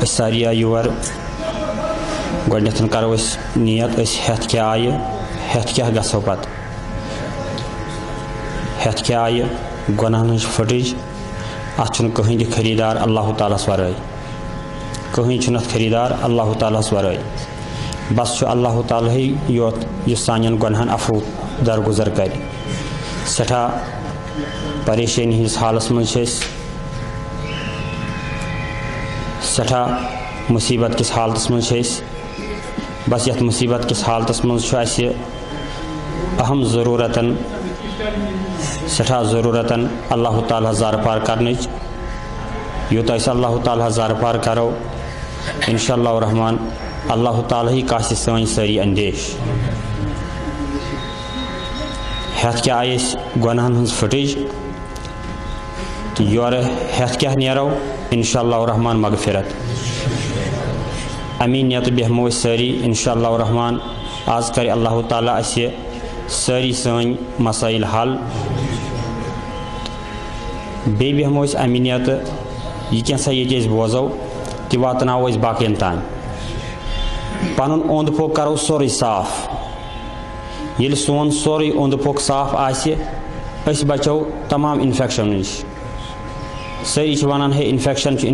ساری I your گۄڈنٮ۪تھ کرو أسۍ نیت أسۍ ہٮ۪تھ کیٛاہ آیہِ ہٮ۪تھ کیٛاہ گژھو پتہٕ ہٮ۪تھ کیٛاہ آیہِ گۄناہن ہٕنٛز پھٕٹٕج اَتھ چھُنہٕ کٕہٕنۍ تہِ خریٖدار اللہ تعالیٰ ہس ورٲے کٕہٕنۍ چھُنہٕ اَتھ خریٖدار اللہ تعالیٰ ہس ورٲے بس چھُ اللہ تعالیٰ ہٕے یوت یُس سانٮ۪ن گۄنہن عفو درگُزر کرِ سٮ۪ٹھاہ پریشٲنی ہِنٛدِس حالس منٛز چھِ أسۍ سٮ۪ٹھاہ مُصیبت کِس حالتس منٛز چھِ أسۍ بس یتھ مُصیبت کِس حالتس منٛز چھُ اَسہِ اہم ضروٗرتن سٮ۪ٹھاہ ضروٗرتن اللہ تعالیٰ ہس زارپار کرنٕچ یوٗتاہ أسۍ اللہ تعالیٰ ہس زارپار کرو انشاء اللہ الرحمان اللہ تعالیٰ ہی کاسہِ سٲنۍ سٲری اندیش ہٮ۪تھ کیٛاہ آیہِ أسۍ گۄنہن ہٕنٛز پھٕٹٕج تہٕ یورٕ ہٮ۪تھ کیٛاہ نیرو انشاء اللہ الرحمان مغفرت امی نیتہٕ بیٚہمو أسۍ سٲری انشاء اللہ الرحمان آز کرِ اللہ تعالیٰ اَسہِ سٲری سٲنۍ مسٲیِل حل بیٚیہِ بیٚہمو أسۍ امی نیتہٕ یہِ کینٛژھا ییٚتہِ أسۍ بوزو تہِ واتناوو أسۍ باقین تام پنُن اوٚنٛد پوٚک کرو سورُے صاف ییٚلہِ سون سورُے اوٚنٛد پوٚک صاف آسہِ أسۍ بچو تمام انفیکشنو نِش سٲری چھِ ونان ہے انفیکشن چھُ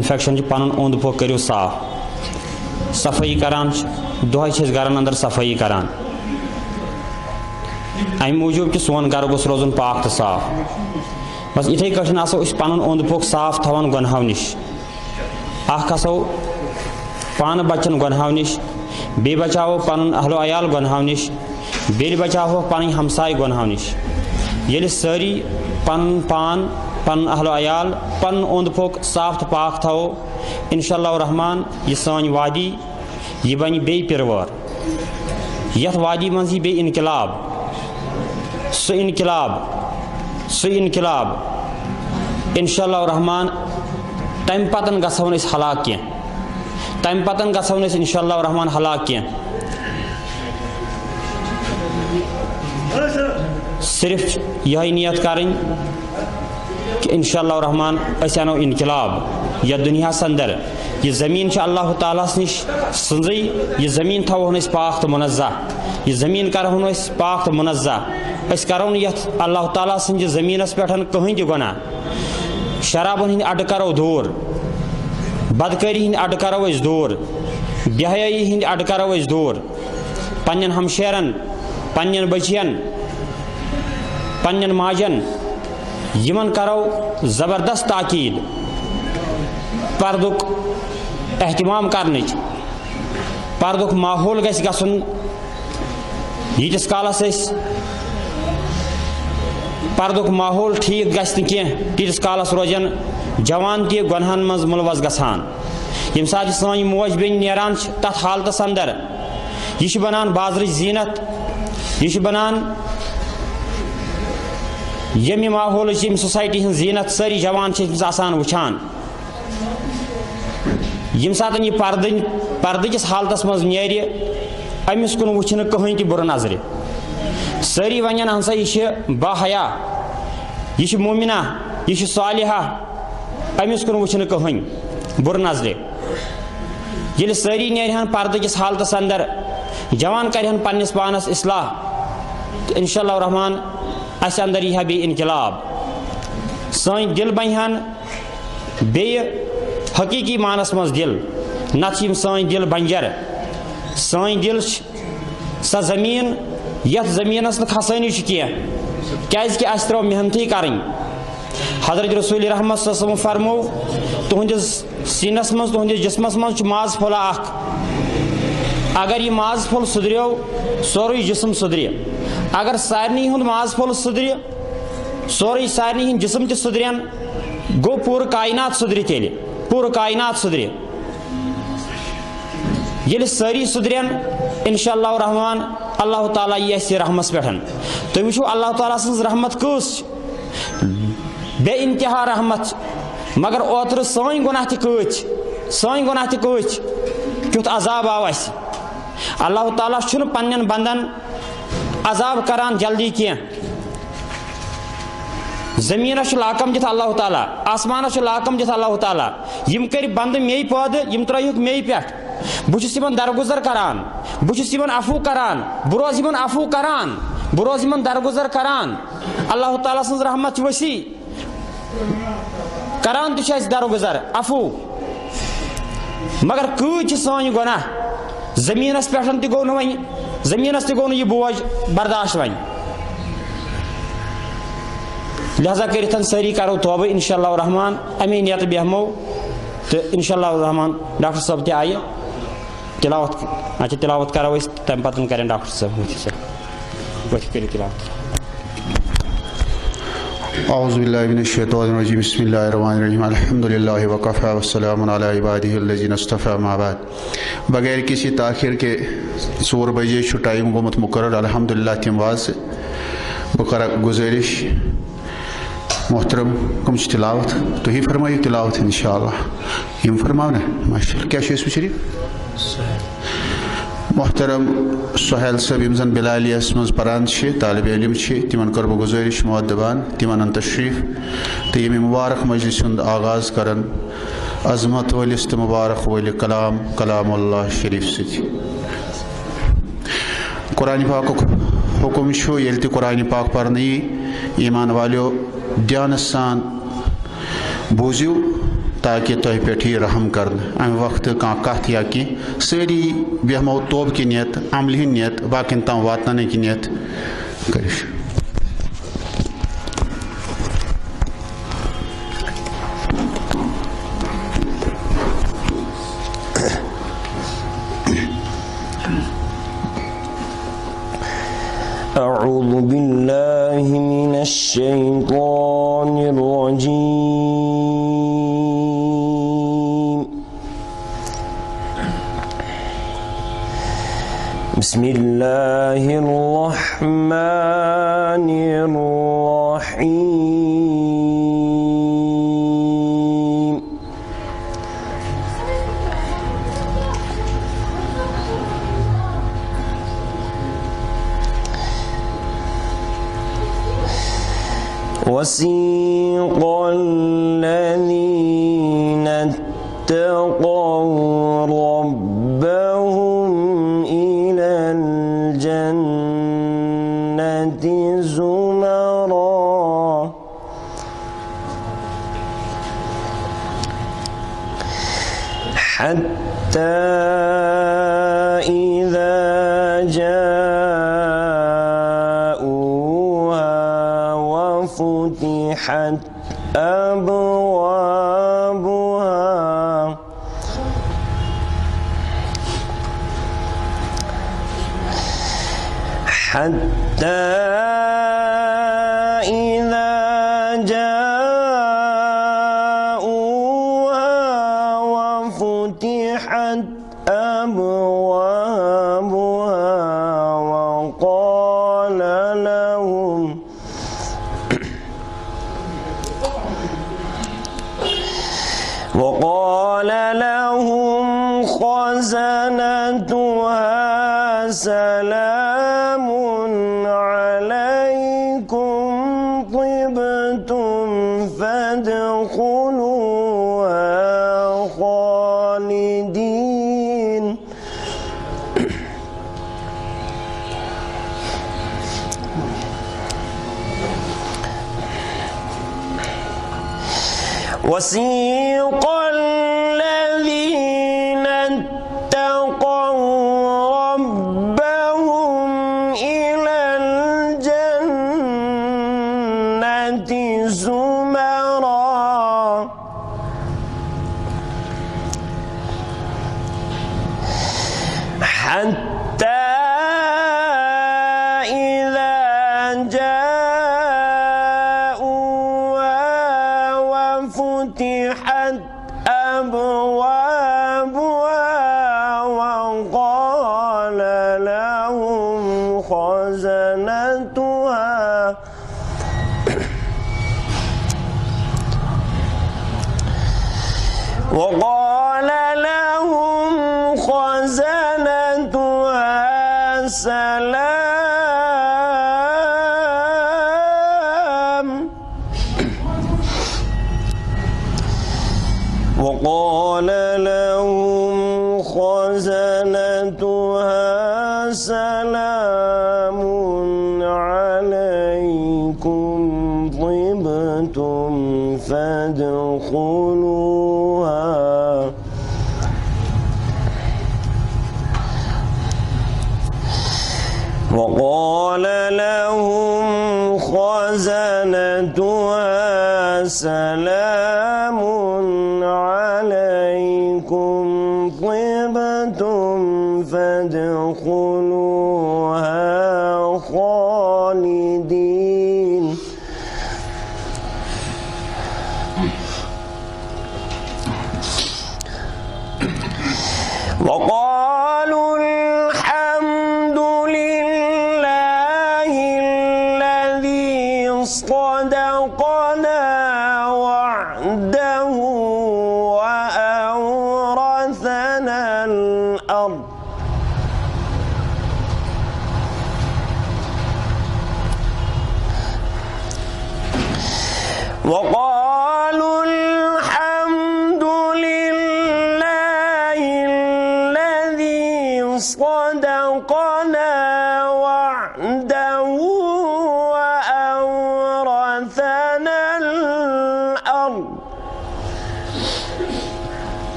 پنُن اوٚنٛد پوٚک کٔرِو صاف صفٲیی کران چھِ دۄہے چھِ أسۍ گرن انٛدر صفٲیی کران امہِ موٗجوٗب کہِ سون گرٕ گوٚژھ روزُن پاک تہٕ صاف بس یِتھٕے کٲٹھۍ آسو أسۍ پنُن اوٚنٛد پوٚک صاف تھاوان گۄنہو نِش اکھ آسو پانہٕ بچن گۄنہو نِش بیٚیہِ بچاوو پنُن اہلو عیال گۄنہو نِش بیٚیہِ بچاوہوکھ پنٕنۍ ہمساے گۄنہو نِش ییٚلہِ سٲری پنُن پان پنُن اہلو عیال پنُن اوٚنٛد پوٚک صاف تہٕ پاک تھاوو انشاء اللہ الرحمان یہِ سٲنۍ وادی یہِ بنہِ بیٚیہِ پِروٲر یتھ وادی منٛز یی بیٚیہِ انقلاب سُہ انقلاب انشاء اللہ الرحمان تمہِ پتن گژھو نہٕ أسۍ ہلاک کینٛہہ تمہِ پتن گژھو نہٕ أسۍ انشاء اللہ الرحمان ہلاک کینٛہہ صرف یہے نیت کرٕنۍ کہ انشاء اللہ الرحمان أسۍ انو انقلاب یتھ دُنیاہس انٛدر یہِ زمیٖن چھِ اللہ تعالیٰ ہس نِش سٕنٛزٕے یہِ زمیٖن تھاوہون أسۍ پاک تہٕ مُنزہ یہِ زمیٖن کرہون أسۍ پاک تہٕ مُنزہ أسۍ کرو نہٕ یتھ اللہ تعالیٰ سٕنٛدِس زمیٖنس پٮ۪ٹھ کٕہٕنۍ تہِ گۄناہ شرابن ہٕنٛدۍ اڈٕ کرو دوٗر بدکٲری ہٕنٛدۍ اڈٕ کرو أسۍ دوٗر بے حیٲیی ہٕنٛدۍ اڈٕ کرو أسۍ دوٗر پننٮ۪ن ہمشیرن پننٮ۪ن بچین پننٮ۪ن ماجن یِمن کرو زبردست تاکیٖد پردُک احتمام کرنٕچ پردُک ماحول گژھِ گژھُن ییٖتِس کالس أسۍ پردُک ماحول ٹھیٖک گژھِ نہٕ کینٛہہ تیٖتِس کالس روزن جوان تہِ گۄنہن منٛز مُلوث گژھان ییٚمہِ ساتہٕ یہِ سٲنۍ موج بیٚنہِ نیران چھِ تتھ حالتس انٛدر یہِ چھِ بنان بازرٕچ زیٖنت یہِ چھِ بنان ییٚمہِ ماحولٕچ ییٚمہِ سوسایٹی ہٕنٛز زیٖنت سٲری جوان چھِ أمِس آسان وٕچھان ییٚمہِ ساتہٕ یہِ پردٕکِس حالتس منٛز نیرِ أمِس کُن وٕچھِ نہٕ کٕہٕنۍ تہِ بُرٕ نظرِ سٲری ونن ہسا یہِ چھِ با حیا یہِ چھِ مومِنہ یہِ چھِ صالحہ أمِس کُن وٕچھِ نہٕ کٕہٕنۍ بُرٕ نظرِ ییٚلہِ سٲری نیرہن پردٕکِس حالتس انٛدر جوان کرہن پننِس پانس اصلاح تہٕ انشاء اللہ الرحمان اسہِ انٛدر یی ہا بیٚیہِ انقلاب سٲنۍ دِل بنہِ ہن بیٚیہِ حقیٖقی مانس منٛز دِل نتہٕ چھِ یِم سٲنۍ دِل بنجر سٲنۍ دِل چھِ سۄ زمیٖن یتھ زمیٖنس نہٕ کھسٲنی چھُ کینٛہہ کیازِ کہِ اسہِ ترٲو محنتٕے کرٕنۍ حضرت رسول رحمت صلی اللہ علیہ وسلم فرمو تُہنٛدِس سیٖنس منٛز تُہنٛدِس جسمس منٛز چھُ ماز پھوٚلہ اکھ اگر یہِ ماز پھوٚل سُدریو سورُے جسم سُدرِ اگر سارنٕے ہُنٛد ماز پھوٚل سُدرِ سورُے سارنٕے ہٕنٛدۍ جسم تہِ سُدرن گوٚو پوٗرٕ کاینات سُدرِ تیٚلہِ پوٗرٕ کاینات سُدرِ ییٚلہِ سٲری سُدرن انشاء اللہ الرحمان اللہ تعالیٰ یی اَسہِ رحمس پٮ۪ٹھ تُہۍ وٕچھِو اللہ تعالیٰ سٕنٛز رحمت کۭژ چھِ بے انتہا رحمت مگر اوترٕ سٲنۍ گۄناہ تہِ کۭژ کیُتھ عذاب آو اَسہِ اللہ تعالیٰ چھُنہٕ پننٮ۪ن بنٛدن عذاب کران جلدی کینٛہہ زمینس لاکم دِتھ اللہ تعالیٰ, آسمانس لاکم دِتھ اللہ تعالیٰ, یم کر بند مے پٲدٕ, یم ترٲیِکھ مے پٮ۪ٹھ, بہٕ چھُس یِمن درگُزر کران, بہٕ چھُس یِمن عفو کران, بہٕ روزٕ یِمن عفو کران, بہٕ روزٕ یِمن درگُزر کران. اللہ تعالیٰ سٕنٛز رحمت چھِ ؤسیع, کران تہِ چھِ أسۍ درگُزر عفو. مگر کۭتۍ چھِ سٲنۍ گۄناہ, زٔمیٖنس پٮ۪ٹھ تہِ گوٚو نہٕ وۄنۍ, زٔمیٖنس تہِ گوٚو نہٕ یہِ بوج برداشت وۄنۍ. لہذا کٔرِتھ سٲری کرو توبہٕ انشاء اللہ الرحمان, امی نیتہٕ بیہمو تہٕ انشاء اللہ الرحمان ڈاکٹر صٲب تہِ آیہِ تلاوت, اچھا تلاوت کرو أسۍ, تمہِ پتہٕ کرن ڈاکٹر صٲب ؤتھِو کٔرِو تلاوت. اعوذ باللہ من الشیطان الرجیم, بسم اللہ الرحمن الرحیم, الحمد للہ وکفی والسلام علی عبادہ الذین اصطفی, اما بعد. بغیر کسی تاخیر کے 4 بجے چھُ ٹائم گوٚمُت مقرر الحمدللہ تَمہِ وازٕ. بہٕ کرٕ گُزٲرِش محترم کم چھِ تلاوت, تُہی فرمٲیِو تلاوت انشاءاللہ. یِم فرماو نا ماشاء اللہ. کیٛاہ چھُ ٲسمٕتۍ شریٖف؟ محترم سہیل صٲب یِم زن بلالِیَس منٛز پران چھِ, طالب علم چھِ, تِمن کَرٕ بہٕ گُزٲرِش مودبان تِم اَنن تشریٖف تہٕ ییٚمہِ مُبارک مجلسہِ ہُنٛد آغاز کرن عظمت وٲلِس تہٕ مُبارک وٲلہِ کلام اللہ شریٖف سۭتۍ. قرآنِ پاکُک حُکم چھُ ییٚلہِ تہِ قرآنِ پاک پرنہٕ یی, ایٖمان والیو دھیانس سان بوٗزِو تاکہ تۄہہِ پٮ۪ٹھ یی رحم کرنہٕ. امہِ وقتہٕ کانٛہہ کتھ یا کینٛہہ سٲری بیہمو توبہٕ کہِ نیت, عملہِ ہِنٛدۍ نیت, باقین تام واتناونٕکۍ نیت کٔرِتھ. أعوذ بالله من الشيطان الرجيم. بسم الله الرحمن الرحيم. وسيق الذين اتقوا ربهم إلى الجنة زمرا حتى إذا جاءوها وفتحت أبوابها حتى إذا جاءوها وفتحت أبوابها وقال لهم خزنتها سلام عليكم طبتم فادخلوها خالدين وسيق الذين اتقوا ربهم إلى الجنة زمرا حتى إذا جاءوها وفتحت أبوابها وقال لهم خزنتها سلام وقال لهم خزنتها سلام عليكم طبتم فادخلوها وقال لهم خزنتها سلام عليكم طبتم فادخلوها خالدين وقالوا الحمد لله الذي صدقنا وعده وأورثنا الأرض وقالوا الحمد لله الذي صدقنا وعده وأورثنا الأرض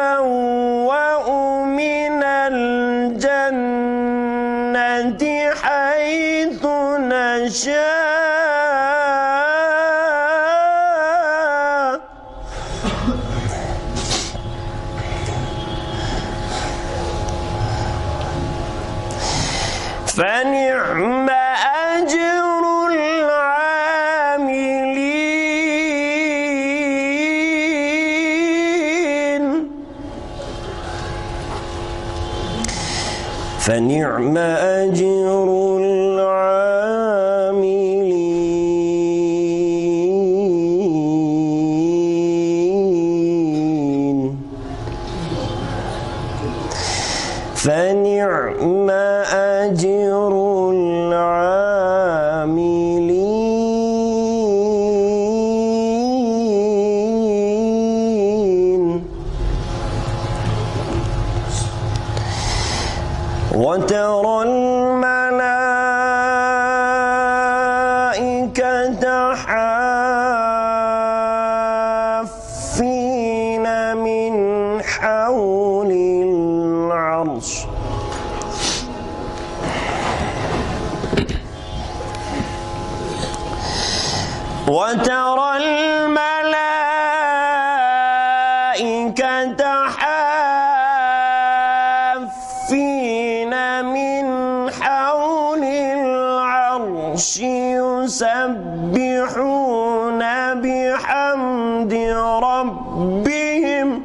ونتبوأ من الجنة حيث نشاء فنعم أجر العاملين فنعم أجر العاملين فنعم أجر العاملين وترى الملائكة حافين من حول العرش وترى الملائكة حافين من حول العرش يسبحون بحمد ربهم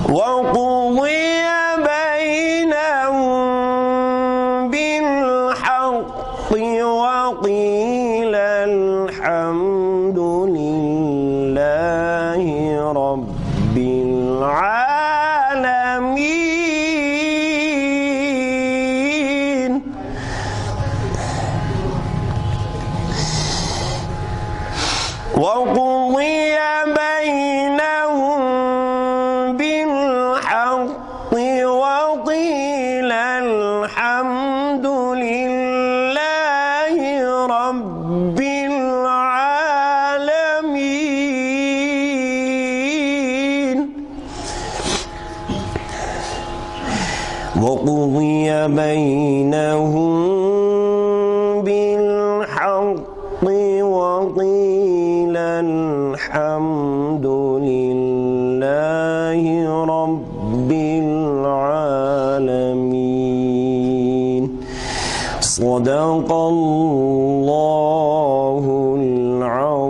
وقضي بينهم بالحق وقيل الحمد لله رب العالمين وقضي بينهم بالحق وقيل الحمد لله رب العالمين وقضي بينهم بالحق وقيل الحمد لله رب العالمين صدق الله العظيم.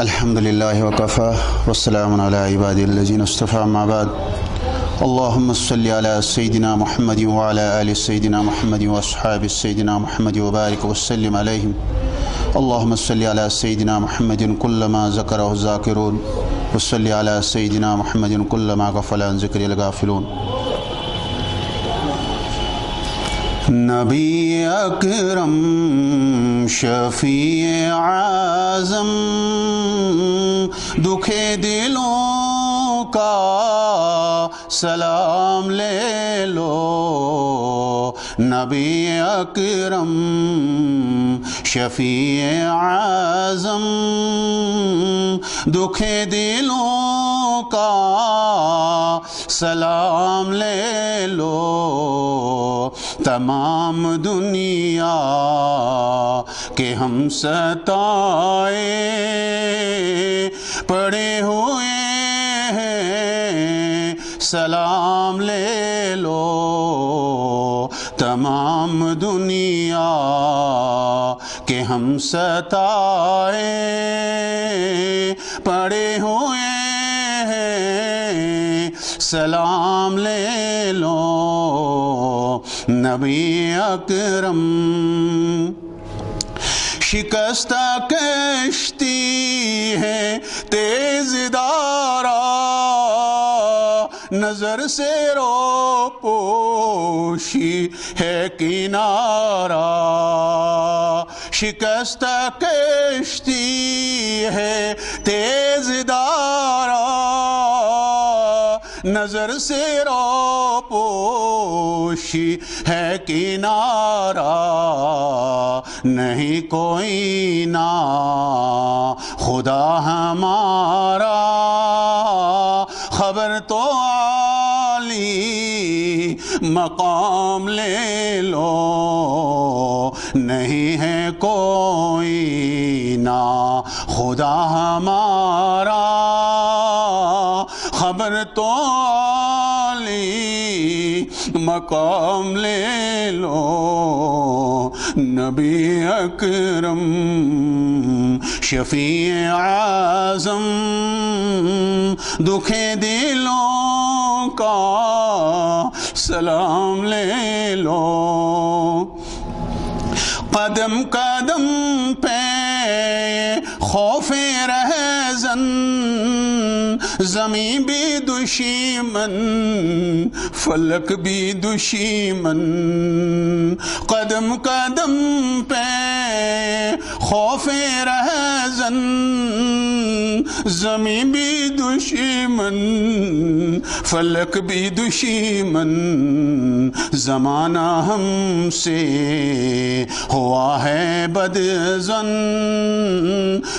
الحمد لله وكفى والسلام على عباده الذين اصطفى أما بعد اللهم صل على سيدنا محمد وعلى آل سيدنا محمد وأصحاب سيدنا محمد وبارك وسلم عليهم اللهم صل على سيدنا محمد كلما ذكره الذاكرون وصل على سيدنا محمد كلما غفل عن ذكر الغافلون. نبی اکرم شفیع اعظم دکھے دلوں کا سلام لے لو. نبی اکرم شفیع اعظم دکھے دلوں کا سلام لے لو. تمام دنیا کے ہم ستائے پڑے ہوئے ہیں سلام لے لو. تمام دنیا کے ہم ستائے پڑے ہوئے ہیں سلام لے لو. نبی اکرم شکستہ کشتی ہے تیز دارا نظر سے رو پوشی ہے کنارہ. شکستہ کشتی ہے تیز دارا نظر سے رو پوشی ہے کنارہ. نہیں کوئی نا خدا ہمارا خبر تو عالی مقام لے لو. نہیں ہے کوئی نا خدا ہمارا خبر تو عالی مقام لے لو. نبی اکرم شفیع اعظم دکھے دلوں کا سلام لے لو. قدم قدم پہ خوف رہزن زمین بھی دشمن فلک بھی دشمن. قدم قدم پہ خوف رہزن زمین بھی دشمن فلک بھی دشمن. زمانہ ہم سے ہوا ہے بدظن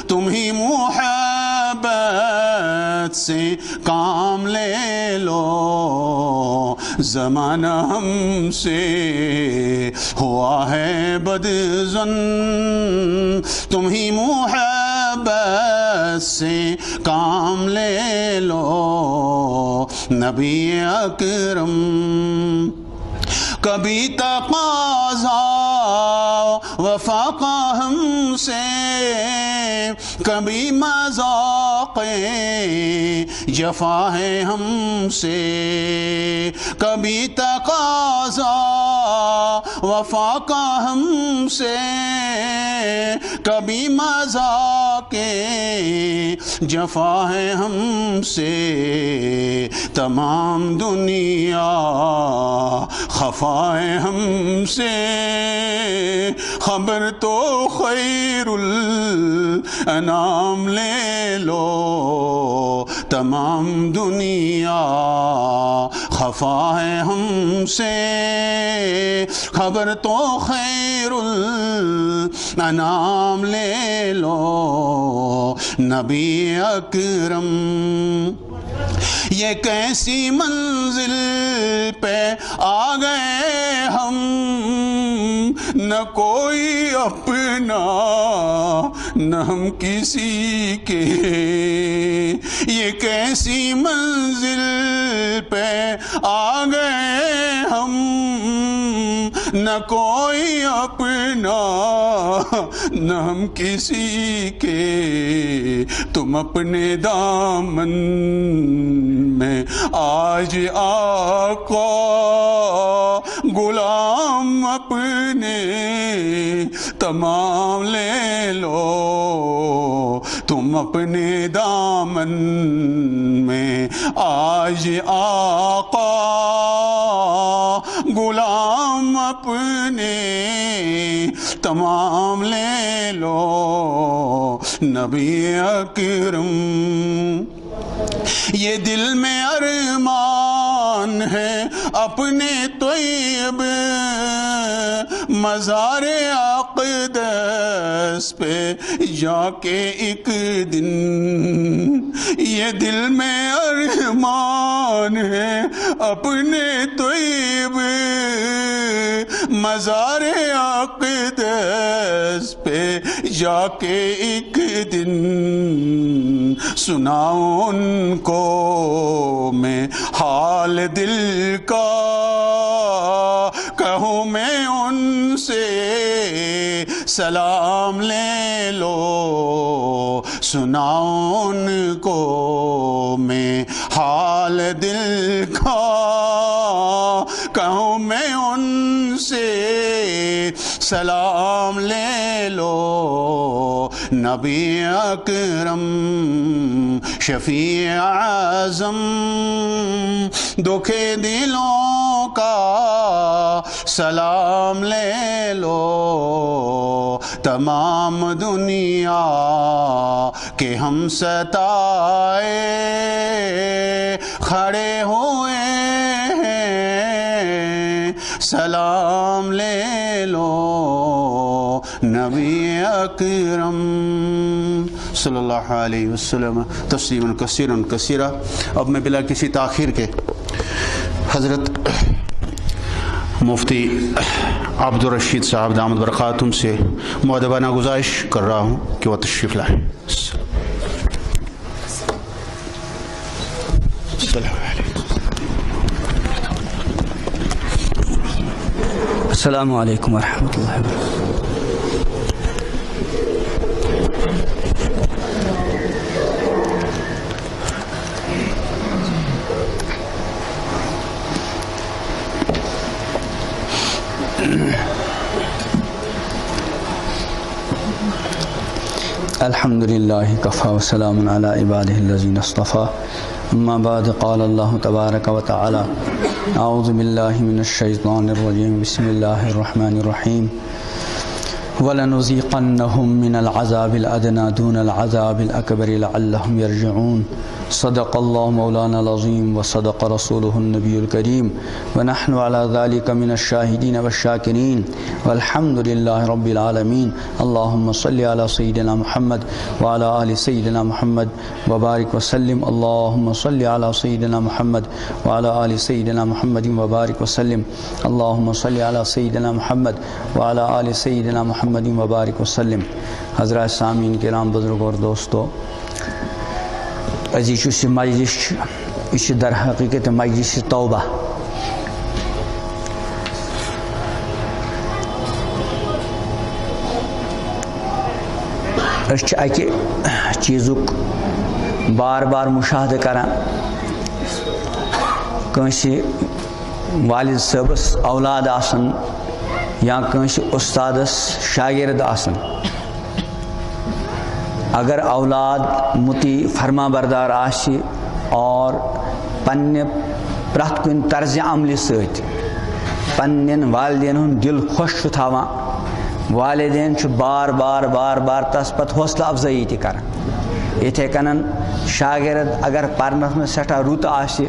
تم ہی محبت سے کام لے لو. زمانہ ہم سے ہوا ہے بدظن تم ہی محبت سے کام لے لو. نبی اکرم کبھی تقاضا وفا کا ہم سے کبھی مذاق جفا ہے ہم سے. کبھی تقاضا وفا کا ہم سے کبھی مذاق جفا ہے ہم سے. تمام دنیا خفا ہے ہم سے خبر تو خیر الانام لے لو. تمام دنیا خفا ہے ہم سے خبر تو خیر الانام لے لو. نبی اکرم یہ کیسی منزل پہ آ گئے ہم نہ کوئی اپنا نہ ہم کسی کے. یہ کیسی منزل پہ آ گئے ہم نہ کوئی اپنا نہ ہم کسی کے، تم اپنے دامن میں آج آقا غلام اپنے تمام لے لو، تم اپنے دامن میں آج آقا غلام اپنے تمام لے لو، نبی اکرم یہ دل میں ارمان ہے اپنے طیب مزار اقدس پہ جا کے ایک دن، یہ دل میں ارمان ہے اپنے طیب مزار اقدس پہ جا کے ایک دن سناؤں ان کو میں حال دل کا، کہوں میں ان سے سلام لے لو، سناؤں ان کو میں حال دل کا، کہوں میں ان سے سلام لے لو، نبی اکرم شفیع اعظم دکھ دلوں کا سلام لے لو، تمام دنیا کے ہم ستائے کھڑے ہوئے ہیں، سلام لے لو، نبی اکرم صلی اللہ علیہ وسلم تسلیما کثیرا کثیرا۔ اب میں بلا کسی تاخیر کے حضرت مفتی عبد الرشید صاحب دامت برکاتہم سے مؤدبانہ گزارش کر رہا ہوں کہ وہ تشریف لائیں۔ السلام علیکم ورحمۃ اللہ وبرکاتہ۔ الحمد للہ کفا وسلام علی عبادہ الذین اصطفیٰ، اما بعد قال اللہ تبارک و تعالی اعوذ باللہ من الشیطان الرجیم بسم اللہ الرحمن الرحیم وَلَنُذِيقَنَّهُم مِّنَ الْعَذَابِ الْأَدْنَىٰ دُونَ الْعَذَابِ الْأَكْبَرِ لَعَلَّهُمْ يَرْجِعُونَ۔ صدق اللہ مولانا العظیم وصدق رسولہ النبی الکریم ونحن علی ذلک من الشاہدین والشاکرین والحمد للہ رب العالمین۔ اللہم صلی علی سیدنا محمد وعلی آل سیدنا محمد وبارک وسلم۔ اللہم صلی علی سیدنا محمد وعلی آل سیدنا محمد وبارک وسلم۔ اللہم صلی علی سیدنا محمد وعلی آل سیدنا محمد وبارک وسلم۔ حضرات سامعین کرام، بزرگ اور دوستو، عزیز یہ مجلس یہ در حقیقت مجلس توبہ۔ اکہ چیزک بار بار مشاہدہ کران، کنسی والد صاحبس اولاد آسن یا کنسی استادس شاگرد آسن، اگر اولاد متی فرما بردار آشی اور پنہ پرت کن طرز عمل ست پنن والدین ہند دل خوش تھاوان، والدین بار بار بار بار تس پت حوصلہ افزائی تہ کران۔ اتھے کنن شاگرد اگر پرنس میں سٹھا رت آشی،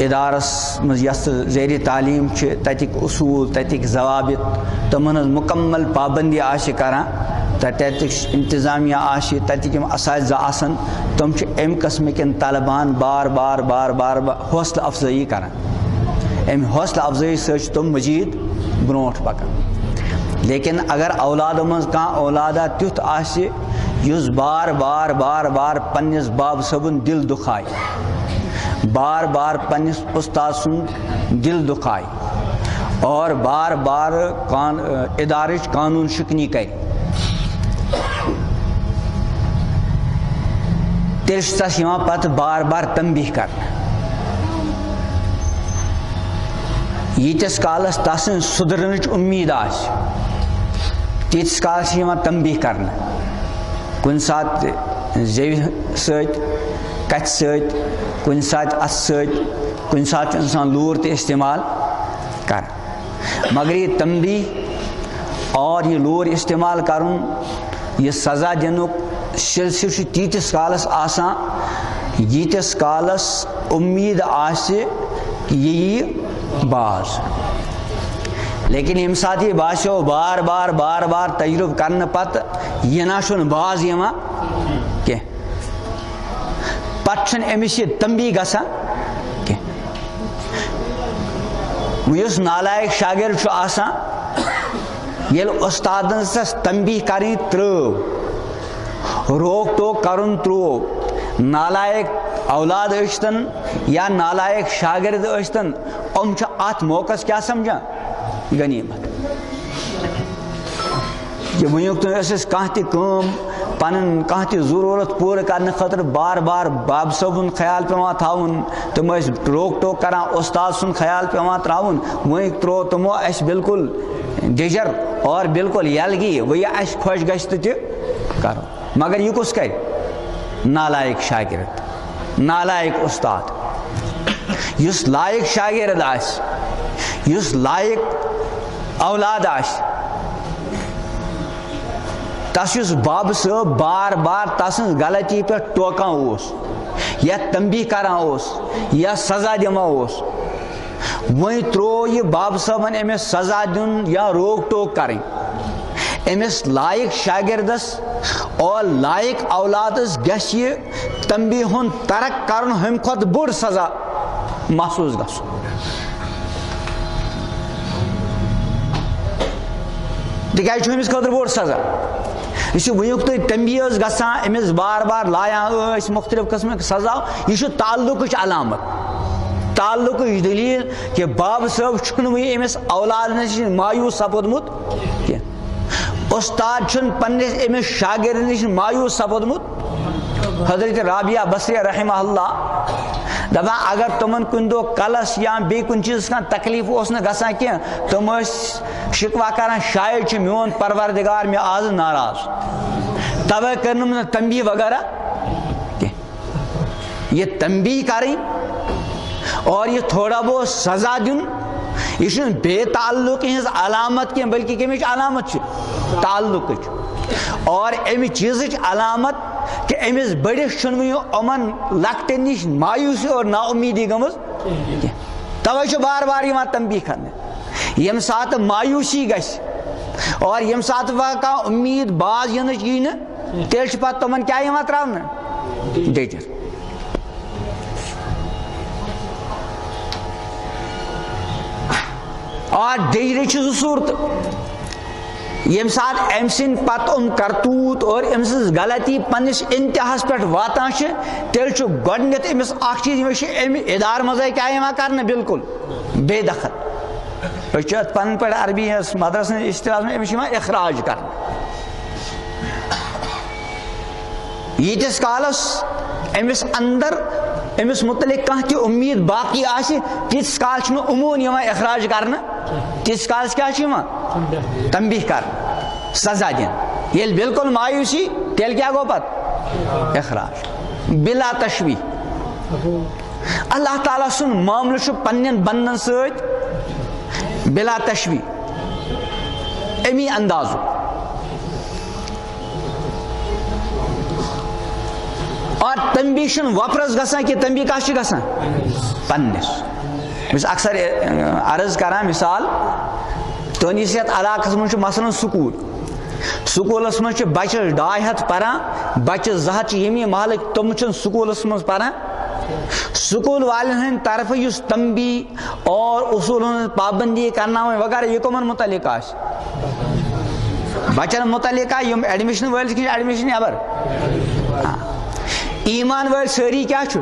ادارس مز یس زیر تعلیم تتک اصول تتک ضوابط تمن مکمل پابندی آشی کران، تتک انتظامیہ آشی تتک اساتذہ آسن، تم ام قسم کن طالبان بار بار بار بار حوصلہ افزائی کران، ام حوصلہ افزائی سچ تم مزید برونٹ پکان۔ لیکن اگر اولاد مز کان اولادا تیتھ آسی یس بار بار بار بار پنس باب صبن دل دکھائے، بار بار پنس استاد سن دل دکھائے، اور بار بار ادارچ قانون شکنی کر تیل تس پتہ بار بار تنبیہ کرنا یتس کالس تسن سدرنچ امید آس تیتس کالس تنبیہ کرنا کن سات زیو ست کت ست کن سات ات ست کن سات انسان لور تہ استعمال کر مگر یہ تنبیہ اور یہ لور استعمال کرن یہ سزا دنک سلسلہ تیتس کالس آسان یتس کالس امید آسہ کہ یہ باز لیکن یم سات یہ باسو بار بار بار بار تجربہ کرنے پتہ یہ نا باز کی پتہ امس یہ تنبیہ گژھان کی اس نالائق شاگرد آسان یل استادن سس تنبیہ کریں ترو روک ٹوک کرن ترو نالائق اولاد اشتن یا نالائق شاگرد اشتن ات موقع کیا سمجھان غنیمت یہ ونیک تو پن کانٛہہ تہِ ضرورت پورٕ کرنے خاطر بار بار باب صٲبُن خیال پیوان تھاوُن تم روک ٹوک کران استاد سن خیال پیوان تراؤن ونیک ترو تمو اس بالکل ڈجر اور بالکل یلگی وہ یہ اس خوش گژھِ تہِ کرو مگر یہ کس کر نالائق شاگرد نالائق استاد یس لائق شاگرد آس یس لائق اولاد آس تس یس باب صاحب بار بار تسن غلطی پہ ٹوکان اس یا تنبیہ کران اس یا سزا دِوان اس وہیں ترو یہ باب صاحبن امس سزا دن یا روک ٹوک کریں امس لائق شاگردس اور لائق اولادس گژھِ یہ تنبیہ ہند ترک کرن ہم کھت بڑ سزا محسوس گژھُن تکیازِ چھُ أمِس خٲطرٕ بوٚڑ سزا یہ ونیک تھی تنبیہ گژھان امس بار بار لایان مختلف قسمک سزا یہ تعلقچ علامت تعلقچ دلیل کہ باب صاحب چھن وی امس اولاد نش مایوس سپودمت کی استاد چھن پنس امس شاگرد نش مایوس سپودمت حضرت رابعہ بصری رحمہ اللہ دپان اگر تمن کن دو کلس یا بی کن چیز کا تکلیف اس نہ گژھان کی تم شکوا کران شاید چھ میون پروردگار میں آز ناراض توے کرن تنبیہ وغیرہ یہ تنبیہ کریں اور یہ تھوڑا بہت سزا دن یہ بے تعلق ہز علامت کی بلکہ کمچ علامت تعلق اور امہ چیز علامت کہ امس بڑس امن لکٹ نش مایوسی اور نا امیدی گمز توے بار بار یہ تنبیہ کرنے یم سات مایوسی گژھِ اور یم سات کانٛہہ امید باز ینچ یی نہٕ تیٚلہِ چھُ پتہٕ تِمن کیاہ یِوان تراونہٕ ڈیجر اور ڈیجرٕچ چھِ زٕ صوٗرتہٕ ییٚمہِ ساتہٕ أمۍ سٕنٛدۍ پتہٕ کرتوٗت اور أمۍ سٕنٛز غلطی پننس انتہاہس پٮ۪ٹھ واتان چھِ تیٚلہِ چھُ گۄڈٕنیتھ أمِس اکھ چیٖز یِوان چھِ امہِ ادارٕ منٛزے کیاہ یِوان کرنہٕ بالکل بے دخل پن پہ عربی مدرسہ اصطلاح میں امس اخراج کر یتس کالس امس اندر امس متعلق کانٛہہ تہِ امید باقی آسہِ تیتس کال چھُنہٕ عموٗن یِوان اخراج کرنہٕ تیتس کالس کیاہ چھُ یِوان تنبیہ کرنہٕ سزا دِنہٕ ییٚلہِ بالکل مایوسی تیٚلہِ کیاہ گوٚو پتہٕ اخراج بلا تشبیہ اللہ تعالیٰ سُنٛد معاملہٕ چھُ پننٮ۪ن بندن سۭتۍ بلا تشبیہ امی اندازو اور تنبیہ چھُنہٕ وپرس گژھان کہ تنبیہ کس چھِ گژھان پننس بہٕ اکثر عرض کران مثال تُہنٛدِس یتھ علاقس منٛز چھُ مثلاً سکوٗلس منٛز چھِ بچس 200 پران بچس 200 چھِ ییٚمہِ محلٕکۍ تِم چھِنہٕ سکوٗلس منٛز پران سکول والن ہند طرف یس تنبیہ اور اصول پابندی کرنا وغیرہ یہ کمن متعلق آس بچن متعلق یم ایڈمشن ول ایڈمشن نبر ایمان ول ساری کیا چھو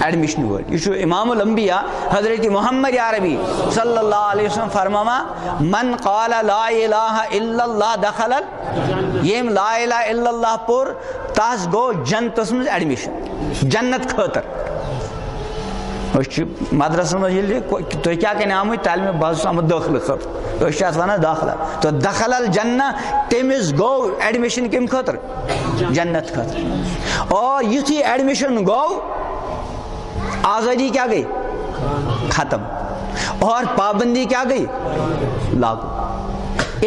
ایڈمشن ول. یہ چھو امام الانبیاء حضرت محمد عربی صلی اللہ علیہ وسلم فرماما من قال لا الہ الا اللہ دخل یم لا الہ الا اللہ پور تاس گو جنتس مز ایڈمشن جنت خاطر. مدرسہ تھی کیا کہنے آمت تعلیم بہت آمد داخل خاطر ونان داخلہ تو دخل الجنہ تمس گو ایڈمشن کم خاطر جنت خاطر. اور یتھی ایڈمشن گو آزادی کیا گئی ختم اور پابندی کیا گئی لاگو.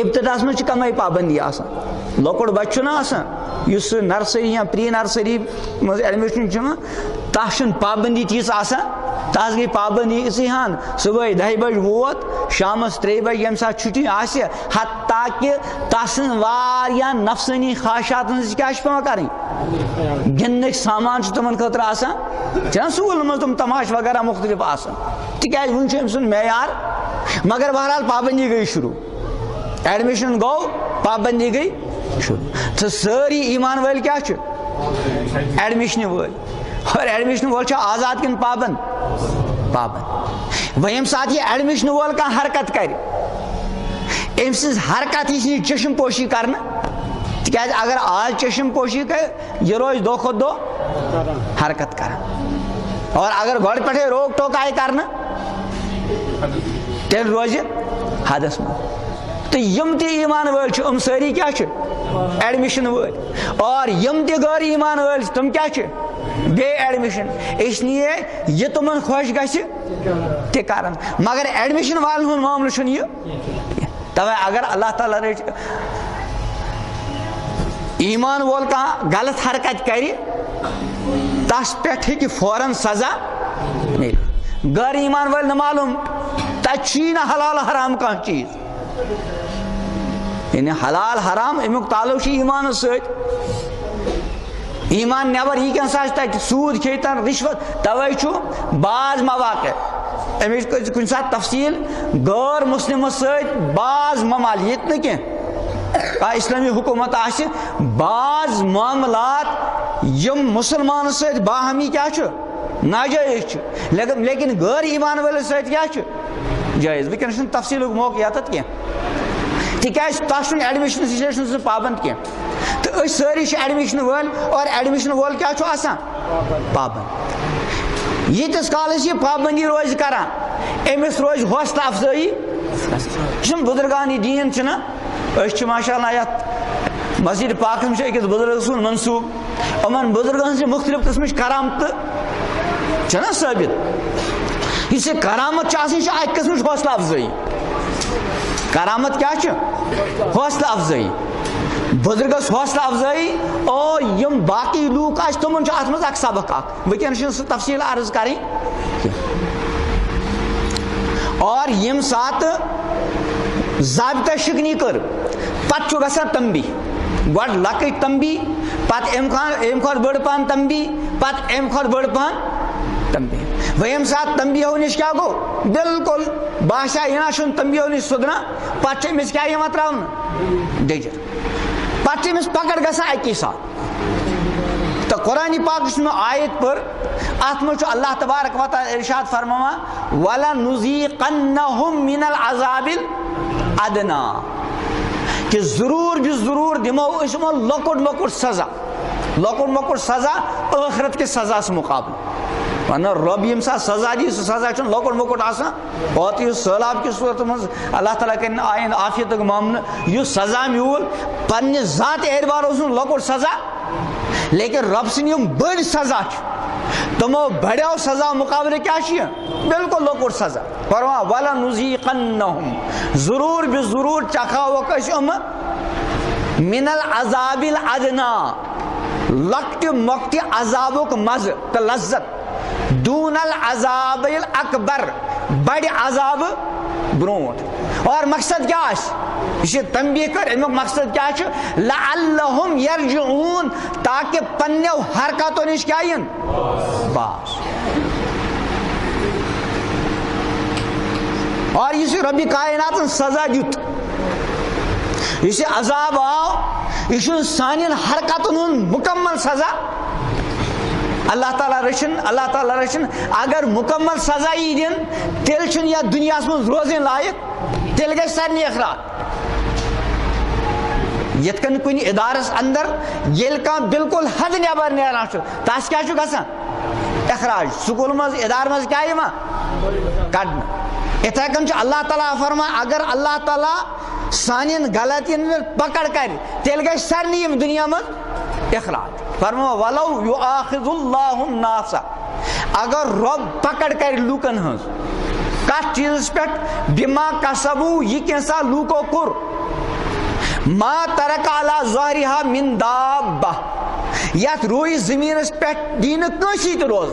ابتداس میں کمائی پابندی آسان لکڑ بچہ نا آسان اس نرسری یا پری نرسری مز ایڈمشن تس پابندی تیس آسان تس گئی پابندی اسی ہان صبح 10 بج ووت شامس 3 بج یم سات چھٹی آسہ حتیٰ کہ تسن واریاہ نفسانی خواہشات کیا پیوان کریں گندک سامان تمن خاطر آسان چھ سکول مز تم تماش وغیرہ مختلف آسان تکیاز ون ام سن معیار مگر بہرحال پابندی گئی شروع ایڈمشن گو پابندی گئی شروع تو ساری ایمان ول کیا ایڈمشن ول اور ایڈمشن وول آزاد کن پابند پابند. یم سات یہ ایڈمشن وول کھانا حرکت کر ام سز حرکت یہ چشم پوشی کرنا تکیاز اگر آج چشم پوشی کر یہ روز دو کھت دو حرکت کر اور اگر گوڑ پٹھے روک ٹوک آئے کرنا تیل روز حدس میں. تو یم تی ایمان ول ام ساری کیا ایڈمشن ول اور یم تی غیر ایمان ول تم کیا بے ایڈمشن. اس لیے یہ تمن خوش گژھِ تہِ کرن مگر ایڈمشن والن ہند معاملہ یہ توے اگر اللہ تعالیٰ رچ ایمان وول کانٛہہ غلط حرکت کر تس پہ ہیٚکہِ فوراً سزا ملِ. غیر ایمان وول نہ معلوم تھی نہ حلال حرام کانٛہہ چیز یعنی حلال حرام امیک تعلق ایمان ست ایمان نبر یہ کن سا تک سود کھیتن رشوت توے بعض مواقع امچ کن سات تفصیل غیر مسلم ست بعض ممالیت نہ کی اسلامی حکومت آسہ بعض معاملات یم مسلمان ست باہمی کیا ناجائز لیکن غیر ایمان والے ست کیا جائز. ونکس تفصیل موقع یاتت کی تکیاز تس ایڈمشن سچویشن سے پابند کی تو ساری ایڈمشن ول اور ایڈمشن وول کیا آسان پابند. یتس کالس یہ پابندی روز کران امس روز حوصلہ افزائی بزرگان دین چنا ماشاء اللہ یت مسجد پاک میں اکس بزرگ سن منصوب امن بزرگن سے مختلف قسمچ کرامت چھنا ثابت اس کرامت اکہ قسمچ حوصلہ افزائی. کرامت کیا حوصلہ افزائی بزرگس حوصلہ افزائی اور یم باقی لوگ تمن ات مز اک سبق ونکن سہ تفصیل عرض کریں. اور یم سات ضابطہ شکنی کر پتہ گژھان تنبی گوڑ لکٹ تنبی پتہ ام کھت بڑ پہن تنبی پتہ ام کھت بڑ پہن تنبی. یم سات تنبیہو نش کیا گو بالکل باسا یہ تنبیہو نش سدنا پتہ امس کیا یوان تراؤن ڈجر پتہ امس پکڑ گژھان اکی سات. تو قرآن پاک میں آیت پر ات مجھ اللہ تبارک و تعالی ارشاد فرماوا وَلَنُذِيقَنَّهُم مِّنَ الْعَذَابِ الْأَدْنَىٰ کہ ضرور بھی ضرور دمو اس میں لکٹ مکٹ سزا آخرت کے سزا سے مقابلہ. ورنہ رب یم سا سزا دی سزا چھ لکٹ مکٹ آسان بہت یہ سیلاب کی صورت میں اللہ تعالیٰ کے آئین عافیت معاملہ یہ سزا میول پنہ ذات اعتبار اس لکٹ سزا لیکن رب سن یم بڑ سزا تمو بڑو سزا مقابلے کیا بالکل لکٹ سزا. فرما وَلَنُذِيقَنَّهُم ضرور بھی ضرور چکھاوک من العذاب الادنیٰ لکٹ مکٹ عذابک مز تو لذت دون العذاب الاکبر بڑ عذاب برونٹ. اور مقصد کیا یہ تنبیہ کر امیک مقصد کیا لعلہم یرجعون تاکہ پنیو حرکاتوں نش کیا باس. اور یہ ربی کائنات سزا دیت یہ عذاب آو یہ سان حرکاتن مکمل سزا اللہ تعالیٰ رچن اگر مکمل سزا یی دن تیل چھن یا دنیا من روزن لائق تیل گژھِ سارنٕے اخراج. یت کن کن ادارس اندر یل کان بالکل حد نبر نیران تس کیا گژھان اخراج. سکول مز ادار مز کیا کڑن. اتھے کن اللہ تعالیٰ فرمان اگر اللہ تعالیٰ سانین غلطین پکڑ کر تیل گژھِ سارنٕے یم دنیا مز اخراج. فرمو ولو یؤاخذ اللہ الناس اگر رب پکڑ کر لوکن ہز کت چیز پہ بما کسبو یہ کینسا لوکو کور ما ترک علی ظہرها من دابہ یت روی زمینس پہ دین کنسی تہ روز.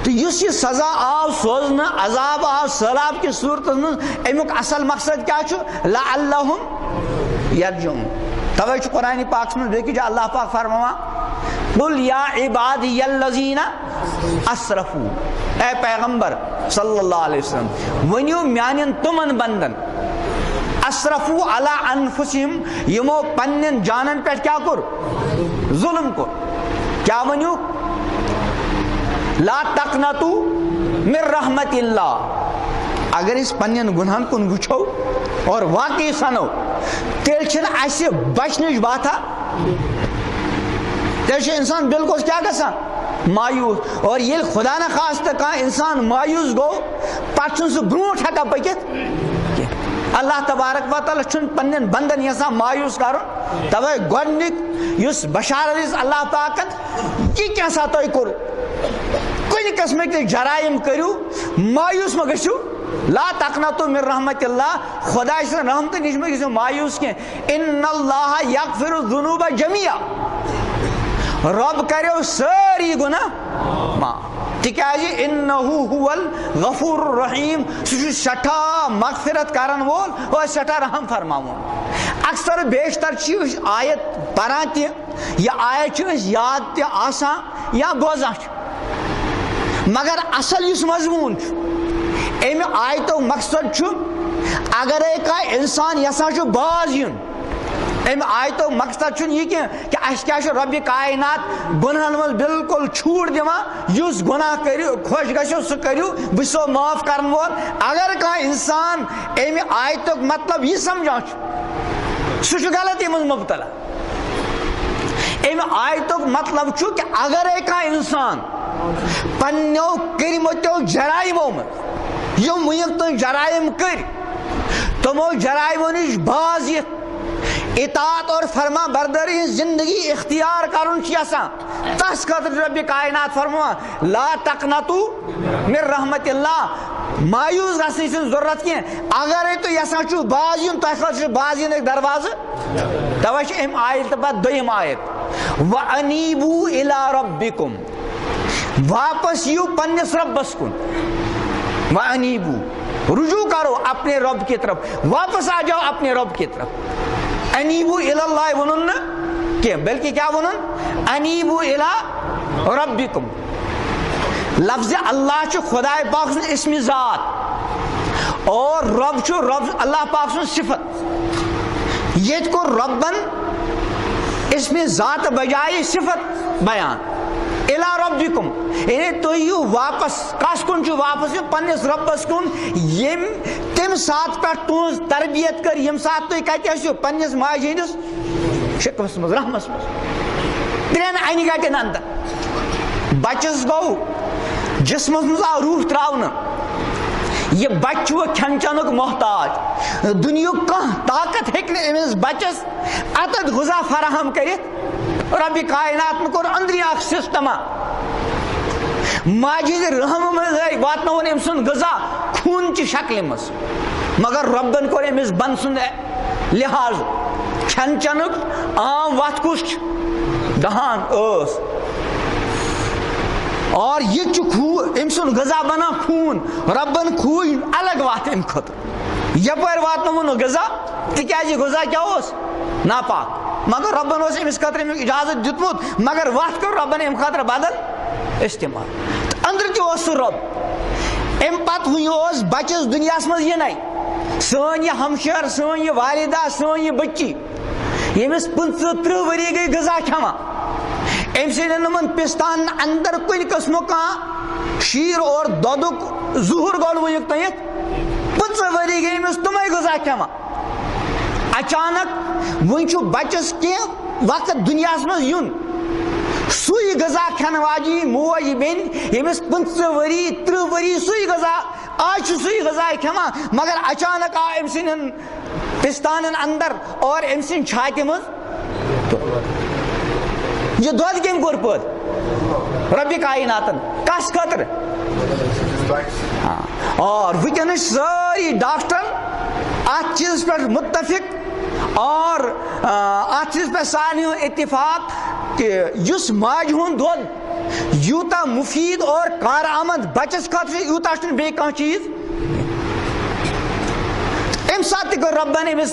تو اس یہ سزا آو سوزن عذاب آو سیلاب کی صورت میں امیک اصل مقصد کیا چھو لعلہم یرجعون. توے چھو قرآن پاک میں دیکھی جو اللہ پاک فرماوا قل یا عبادی الذین اسرفوا اے پیغمبر صلی اللہ علیہ وسلم ونیو میانین تمن بندن اسرفوا علی انفسہم یمو پنن جانن پہ کیا کر ظلم کر. کیا ونیو لا تقنطو من رحمت اللہ. اگر اس پنین گناہن کن وچھو اور واقعی سنو تیل چھن ایسے بچنش باتا تیل چھن انسان بالکل کیا گژھان مایوس. اور یہ خدا نہ خواستہ کہاں انسان مایوس گو پتہ سہ برونٹ ہیکا پکت. اللہ تبارک و تعالی چھن پنین بندن یسان مایوس کرن. توے گۄڈنیُک یُس بشارت دِژ اللہ پاکن یہ کیسا تُہۍ کوٚر کُنہِ قٕسمٕکۍ تہِ جرائم کٔرِو مایوس مہ گٔژھِو. لا تقنطوا من رحمت اللہ خدا سٕنٛدِ رحمتہٕ نِش مہ گٔژھِو مایوس کینٛہہ. ان اللہ یغفر الذنوب جميعا رب کریو سٲری گناہ معاف تکیازِ انہو هو الغفور الرحیم سہ چھُ سٹھاہ مغفرت کرن وول اور سٹھاہ رحم فرماون. اکثر بیشتر چھ آیت پران تہ یہ آیت چھ یاد تہ آسان یا بوزان چھ مگر اصل اس مضمون امہ آیتو مقصد چھ اگرے کانٛہہ انسان یژھان چھ باز یُن امہ آیتو مقصد چھُنہٕ یہ کہ اس کیا چھ رب کائنات گناہن مز بالکل چھوٹ دِوان یُس گناہ کٔرِو خۄش گژھیو سُہ کٔرِو بہٕ چھُسو معاف کرن وول. اگر کانٛہہ انسان امہ آیتُک مطلب یہ سمجھان چھُ سُہ چھُ غلطی منٛز مبتلا. امہ آیتُک مطلب چھُ کہ اگرے کانٛہہ انسان پننیو کٔرمٕتیو جرائمو منٛز یِم وٕنیُک تام جرائم کٔرۍ تمو جرائمو نِش باز یِتھ اطاعت اور فرما برداری زندگی اختیار کرن یژھان تس خاطر رب کائنات فرماوان لا تقنطوا من رحمت اللہ مایوس گژھنٕچ چھنہٕ ضرورت کینٛہہ. اگرے تُہۍ یژھان چھُو باز یُن تۄہہِ خٲطرٕ چھُ باز یِنٕکۍ دروازٕ. توے چھِ امہِ آیت تہٕ پتہٕ دوٚیِم آیت وَأَنِیبُوا إِلَىٰ رَبِّکُم واپس یِیِو پننِس رۄبس کُن. وَأَنِیبُوا رجوع کرو اپنے رب کی طرف واپس آ جاؤ اپنے رب کی طرف. انیبو الی اللہ ونن کہ بلکہ کیا ونن انیبو الی ربکم. لفظ اللہ چھ خدا پاک سن اسم ذات اور رب چھ رب اللہ پاک سن صفت. یہ کو ربن اسم ذات بجائے صفت بیان الی ربکم یعنی تُہۍ واپس کس کن چھُ واپس یُن پننس ربس کن یم تم سات پہ تہذ تربیت کر یم سات تُہۍ کتہِ ٲسِو پننس ماجہِ ہٕنٛدِس شکمس مز رحمس مز ترٛٮ۪ن انہِ گٹٮ۪ن اندر. بچس گو جسمس مز آو روح تراونہٕ یہ بچہ چھُ کھٮ۪ن چٮ۪نُک محتاج. دُنیُک کانٛہہ طاقت ہیٚکہِ نہٕ أمِس بچس اتت غذا فراہم کٔرِتھ. رب کائنات میں کوٚر أنٛدری اکھ سسٹما ماجہِ ہٕنٛدِ رحمہٕ منٛز واتناوُن أمۍ سُنٛد غذا خوٗن چہِ شکلہِ منٛز مگر رۄبن کوٚر أمِس بن سُنٛد لحاظ کھٮ۪ن چٮ۪نُک عام وتھ کُس چھُ دہان ٲس اور یہ أمۍ سُنٛد غذا بنان خوٗن رۄبن کھوٗج الگ وتھ امہِ خٲطرٕ یپٲرۍ واتناوُن غذا تِکیازِ غذا کیاہ اوس ناپاک مگر ربن اوس أمِس خٲطرٕ امیُک اجازت دیُتمُت مگر وتھ کوٚر ربن امہِ خٲطرٕ بدل استعمال. أنٛدرٕ تہِ اوس سُہ رب. امہِ پتہٕ وٕنہِ اوس بچس دُنیاہس منٛز یِنَے سٲنۍ یہِ ہمشیر سٲنۍ یہِ والدہ سٲنۍ یہِ بچی یمس 35 وری گئی غذا کھما ام سن پستان اندر کن قسم کا شیر اور دودک ظہور گول ونک تیت 15 وری گئی امس تمے غذا کھما اچانک ون بچس کی وقت دنیا مز یون سوئی غذا کھن واجی موج بین یمس 15 وری 30 وری سوئی غذا آج سوئی غذا کھما مگر اچانک آ ام سن پستان اندر اور ام سن چھاتہ مز یہ دود کم کور پید رب کائناتن کس خطر اور ونکس ساری ڈاکٹر ات چیز پر متفق اور ات چیز پہ سارے اتفاق کہ اس ماج ہند دود یوتا مفید اور کارآمد بچس خاطر یوتا بے کان چیز ام سات کر ربن امس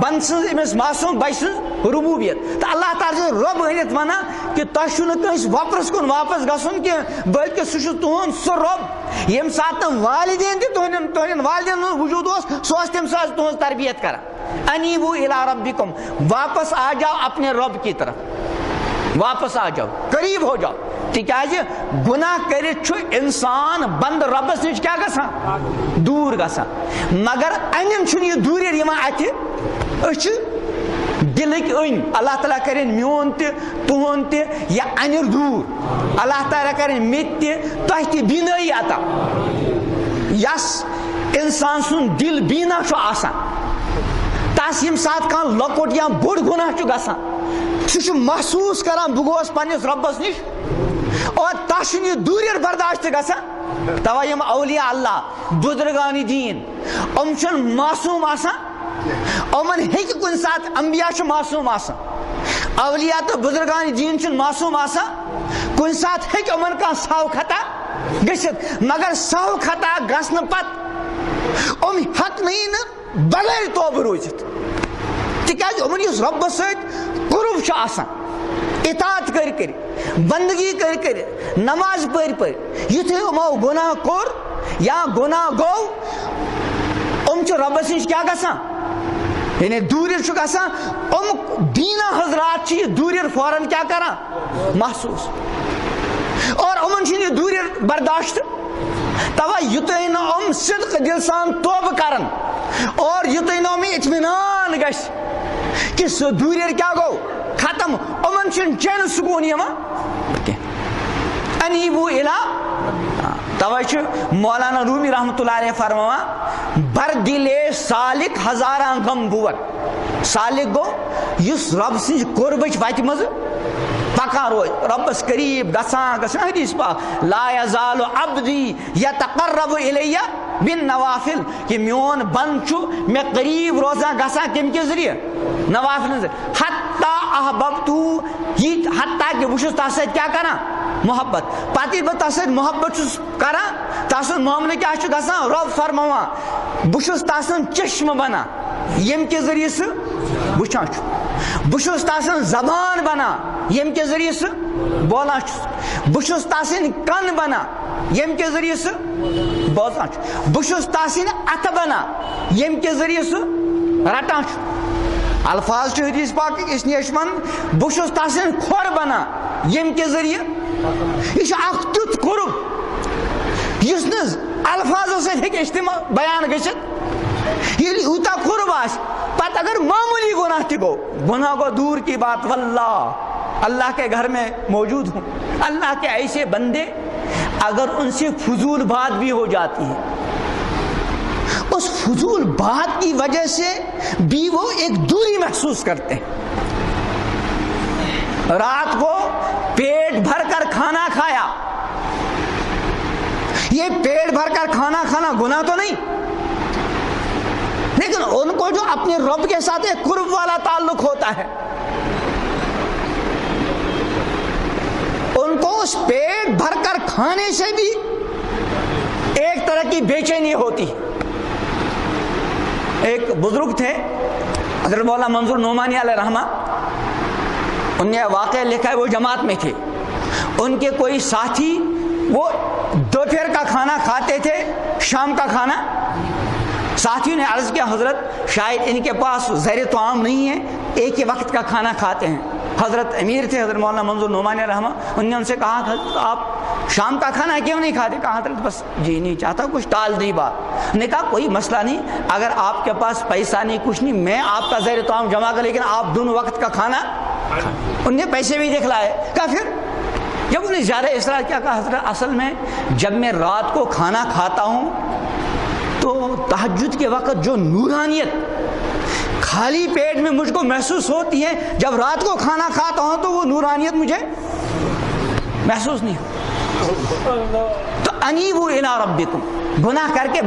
بند سن امس معصوم بچ سن ربوبیت تو اللہ تعالیٰ رب ورت ونان کہ تہ کنس وپرس کن واپس گھن کی بلکہ سہ تہد سہ رب یم سات والدین تہندین والدین وجود سہ تم سات تہذ تربیت کران انیبو الی ربکم واپس آ جاؤ اپنے رب کی طرف واپس آ جاؤ قریب ہو جاؤ تکیاز گناہ کرت انسان بند ربس نش کیا گژھان دور گژھان مگر انن چھ یہ دوری یوان اتھ دلک ان اللہ تعالیٰ کرن میون تہن تہ یہ انر دور اللہ تعالیٰ کرن مت تہ تہ بینائی عطا یس انسان سن دل بینا آسان تس یم سات کان لکٹ یا بوڑ گناہ گژھان سہ محسوس کران بہ گوس پنس ربس نش اور تس یہ دوری برداشت گژھان توا یم اولیاء اللہ بزرگان دین ام چھ معصوم آسان امن ہیک کن سات انبیاء معصوم آسان اولیاء تو بزرگان دین چھ معصوم آسان کن سات ہیک امن کا سو خطا گژھت مگر سو خطا گژھن پت ام حق نہیں بغیر توبہ روزت تکیاز امن اس رب ست قرب چھ آسان اطاعت کر بندگی کر نماز پڑھ یتھے امو گناہ کور یا گناہ گو ام چھ ربس نش کیا گژھان یعنی دوری گژھان ام دینا حضرات چھ دوری فوراً کیا کران محسوس اور امن چھ یہ دوری برداشت توا یوتھے نہ ام صدق دل سان توبہ کرن اور یوتھے نہ ام اطمینان گژھ کہ سہ دوری کیا گو ختم امن چھ چین سکون یوان انیبو الی توا چھ مولانا رومی رحمۃ اللہ علیہ فرماوان بر دلے سالک ہزاران غم بور سالک گو یس رب سنج قربچ وتہ مز پکان روز ربس قریب گژھان حدیث پاک لا یزال عبدی یتقرب الی بالنوافل کہ میون بند چھ مے قریب روزان گژھان کم کے ذریعہ نوافل حتی احببتو یہ حتی کہ بہ تس سۭتۍ کیا کران محبت پتہ بہ تس سۭتۍ محبت چھس کران تس معاملہ کیا چھ گژھان رب فرماوان بہ چھس تسن چشم بنان یم کے ذریعہ سہ وچھان چھ بہ چھس تسن زبان بنان یم کے ذریعہ سہ بولان چھ بہ چھس تسن کن بنان یم کے ذریعہ سہ بوزان چھ بہ چھس تسن اتھ بنان یم کے ذریعہ سہ رٹان چھ الفاظ چھ حدیث پاک اس نیشمن بہ چھس تسن کھور بنان یم کے ذریعہ یہ اخ تیت قرب اس نز الفاظ سے اجتماع بیان گژھت ییٚلہِ یوٗتاہ قرب آسہِ پتہٕ اگر معمولی گناہ تہِ گناہ گو دور کی بات واللہ اللہ کے گھر میں موجود ہوں اللہ کے ایسے بندے اگر ان سے فضول بات بھی ہو جاتی ہے اس فضول بات کی وجہ سے بھی وہ ایک دوری محسوس کرتے ہیں رات کو پیٹ بھر کر کھانا کھایا یہ پیٹ بھر کر کھانا کھانا گناہ تو نہیں لیکن ان کو جو اپنے رب کے ساتھ ایک قرب والا تعلق ہوتا ہے ان کو اس پیٹ بھر کر کھانے سے بھی ایک طرح کی بے چینی ہوتی. ایک بزرگ تھے حضرت مولانا منظور نعمانی علیہ رحمہ, ان نے واقعہ لکھا ہے, وہ جماعت میں تھے, ان کے کوئی ساتھی وہ دوپہر کا کھانا کھاتے تھے, شام کا کھانا. ساتھیوں نے عرض کیا حضرت شاید ان کے پاس زیر طعام نہیں ہے, ایک ہی وقت کا کھانا کھاتے ہیں. حضرت امیر تھے حضرت مولانا منظور نعمانی رحمہ، انہوں نے ان سے کہا حضرت آپ شام کا کھانا کیوں نہیں کھاتے؟ کہا حضرت بس جی نہیں چاہتا، کچھ ٹال دی بات. نے کہا کوئی مسئلہ نہیں، اگر آپ کے پاس پیسہ نہیں کچھ نہیں، میں آپ کا زیر طعام جمع کر، لیکن آپ دونوں وقت کا کھانا. ان نے پیسے بھی دکھلائے. کہا پھر جب انہیں زیادہ اصرار کیا، کہا حضرت اصل میں جب میں رات کو کھانا کھاتا ہوں تو تہجد کے وقت جو نورانیت خالی پیٹ میں مجھ کو محسوس ہوتی ہے، جب رات کو کھانا کھاتا ہوں تو وہ نورانیت مجھے محسوس نہیں ہوتی. تو انیبوا الی ربکم، گناہ کر کے